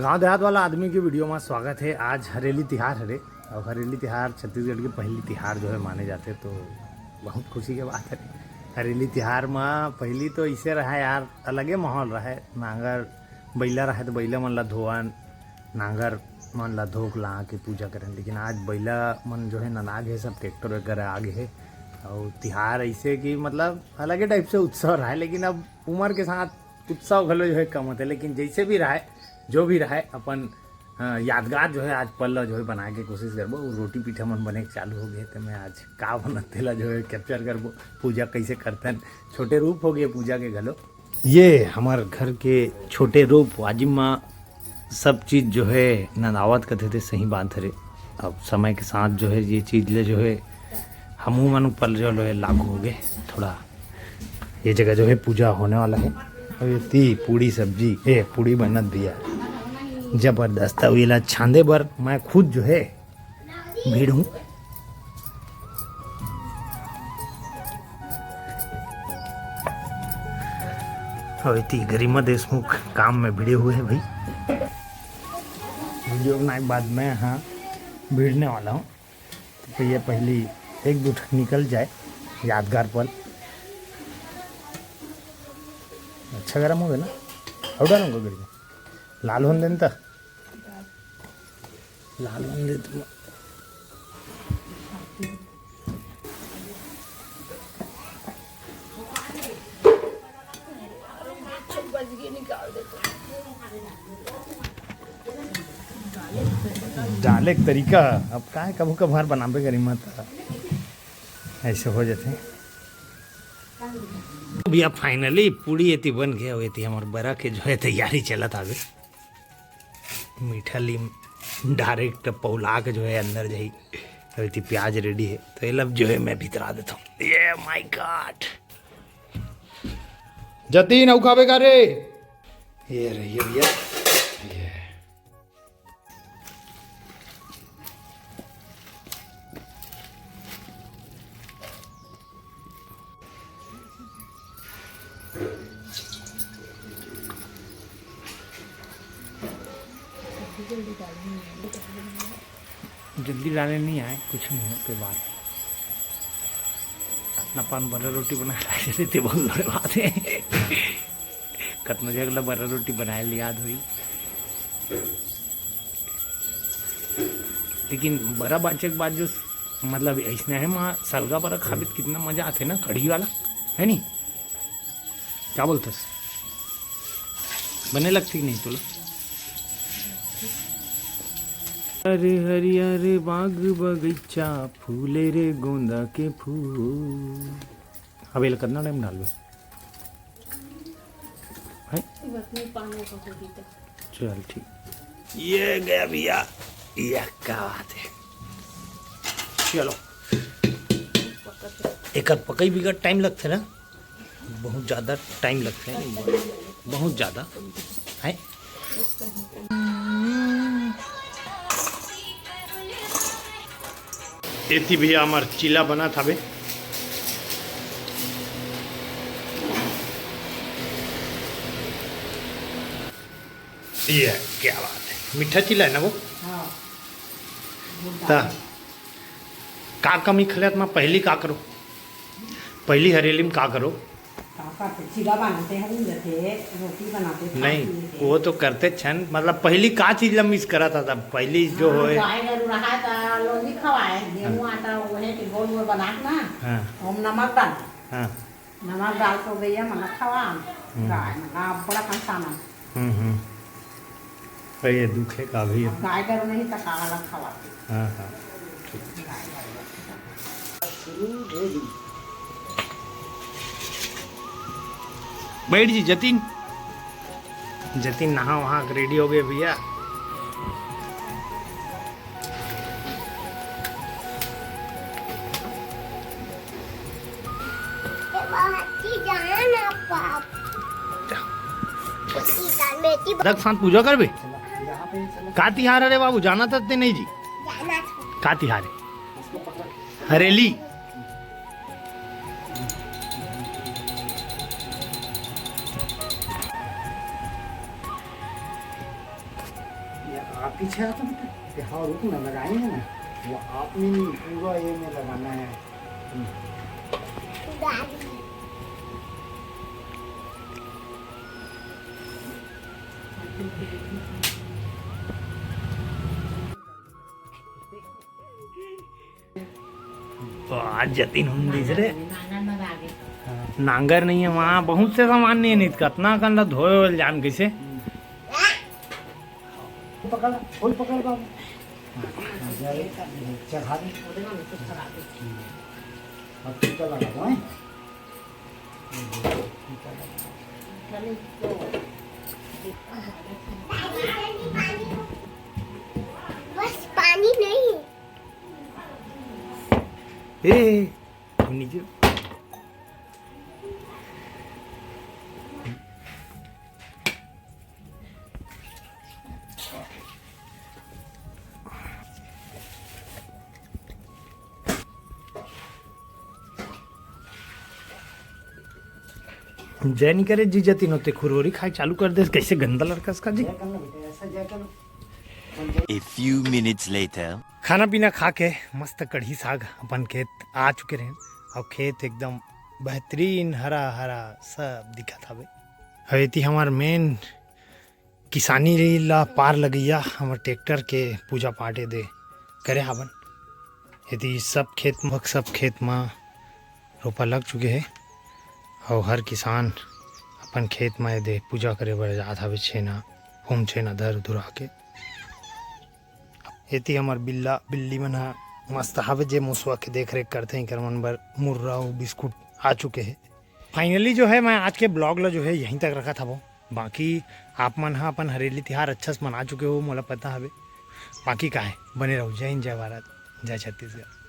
गांव देहात वाला आदमी की वीडियो में स्वागत है। आज हरेली तिहार हरे और हरेली तिहार छत्तीसगढ़ के पहली तिहार जो है माने जाते, तो बहुत खुशी की बात है। हरेली तिहार में पहली तो इसे रहा यार, अलगे माहौल रहा। नांगर बैला रहा तो बैला मन ला धोवन, नांगर मन ला धोक ला के पूजा करें, लेकिन आज बैला मन जो है ननाग है, सब ट्रैक्टर वगैरह आगे है। और तिहार ऐसे कि मतलब अलग टाइप से उत्सव रहा है, लेकिन अब उम्र के साथ उत्सव घलो जो है कम होते, लेकिन जैसे भी रहा जो भी रहा अपन यादगार जो है आज पल जो है बनाए के कोशिश करबो। रोटी पीठा मन बने चालू हो गए, तो मैं आज का बनते ला जो है कैप्चर करबो, पूजा कैसे करते हैं। छोटे रूप हो गए पूजा के घलो। ये हमारे घर के छोटे रूप वाजिब में सब चीज़ जो है नदावत करते थे, सही बात है। अब समय के साथ जो है ये चीज़ ले जो है हमू मन पल जो है लागू हो गए। थोड़ा ये जगह जो है पूजा होने वाला है। और ये ती पूड़ी सब्जी पूड़ी बनत भी है जबरदस्त। अब ये छांदे बर मैं खुद जो है भीड़ हूँ। और इतनी गरिमा देशमुख काम में भिड़े हुए हैं भाई। वीडियो बनाने के बाद मैं हाँ भिड़ने वाला हूँ, तो ये पहली एक दो निकल जाए यादगार पल। अच्छा गरम हो गया ना, और डालूंगा गरी में लाल होने देन, लाल होने दे तुम। डाले का तरीका अब का है, कभी कभार बनाबे करी मत ऐसे हो जाते। भैया फाइनली पूड़ी एती बन गया हुई थी। हमारे बरा के जो है तैयारी चलत आगे। मीठा लीम डायरेक्ट पौला के जो है अंदर जाई। अभी थी प्याज रेडी है, तो ये लब जो है मैं भीतर आ देता हूँ। ये माय गॉड जतीन औखाबे का रे, ये रही भैया। जल्दी डालने नहीं आए, कुछ नहीं है कोई बात। अपना पान बड़ा रोटी बना रहे थे, बहुत बड़ी बात है। कतना जगह बड़ा रोटी बनाए ली याद हुई, लेकिन बड़ा बाचे के बाद जो मतलब ऐसा है माँ सलगा बड़ा खाबित कितना मजा आते ना, कढ़ी वाला है नी। क्या बोलते बने लगती नहीं तुला? अरे हरियर बाग बगीचा फूले रे गोंदा के फूल। अब ये कितना टाइम डाल चल ठीक। ये गया भैया, ये क्या बात है। चलो एक पकई भी टाइम लगते ना, बहुत ज़्यादा टाइम लगते हैं, बहुत ज़्यादा है। एती भैया हमार चिल्ला बना था बे। ये क्या बात है, मीठा चिल्ला है ना वो। हाँ। का कमी खलियात में पहली का करो, पहली हरेली में का करो? चिल्ला बनाते हैं, रोटी बनाते हैं। नहीं वो तो करते छन, मतलब पहली का चीज मिस करा था तब पहली जो है गेहूं आटा वही के गोल गोल बना के ना। हाँ। हम नमक डाल। हाँ। नमक डाल तो भैया मना खवा गाय मना बड़ा कंसाना। ये दुखे का भी गाय करो नहीं तो काला खवा। हाँ हाँ बैठ जी। जतीन जतीन नहा वहाँ रेडी हो गए भैया। रख साथ पूजा कर बे। का तिहार अरे बाबू जाना था ते नहीं जी? का तिहार है? हरेली। आप पीछे आ तो बेटा, हाँ रुक ना, लगाएंगे ना, वो आप में नहीं पूरा ये में लगाना है। तो आज जतीन हम रे नांगर नहीं है वहाँ, बहुत से सामान नहीं है, कतना कंधा धोए जान कैसे पकड़ फूल पकड़ बाबू चढ़ा दे अब टीका लगा दो हैं। बस पानी नहीं ए नीचे जय नहीं करे जी जतीन होते खुरोरी खाए चालू कर दे, कैसे गंदा लड़का इसका जी। A few minutes later. खाना पीना खा के मस्त कढ़ी साग अपन खेत आ चुके रहे और खेत एकदम बेहतरीन हरा हरा सब दिखा था। हवे हमार मेन किसानी ला पार लगैया हमार ट्रैक्टर के पूजा पाठे दे करे हवन। यदि सब खेत में रोपा लग चुके हैं और हर किसान अपन खेत में दे पूजा करे बर जात हवे छेना होम छेना धर धुरा के। एती हमार बिल्ली मन मस्त हवे जे मुसवा के देख रेख करते हैं, कर मन बर मुर्रा और बिस्कुट आ चुके हैं। फाइनली जो है मैं आज के ब्लॉग ला जो है यहीं तक रखा था वो, बाकी आप मन हा अपन हरेली तिहार अच्छा से मना चुके हो मोला पता हवे। बाकी का है बने रहो। जय हिंद, जय भारत, जय छत्तीसगढ़।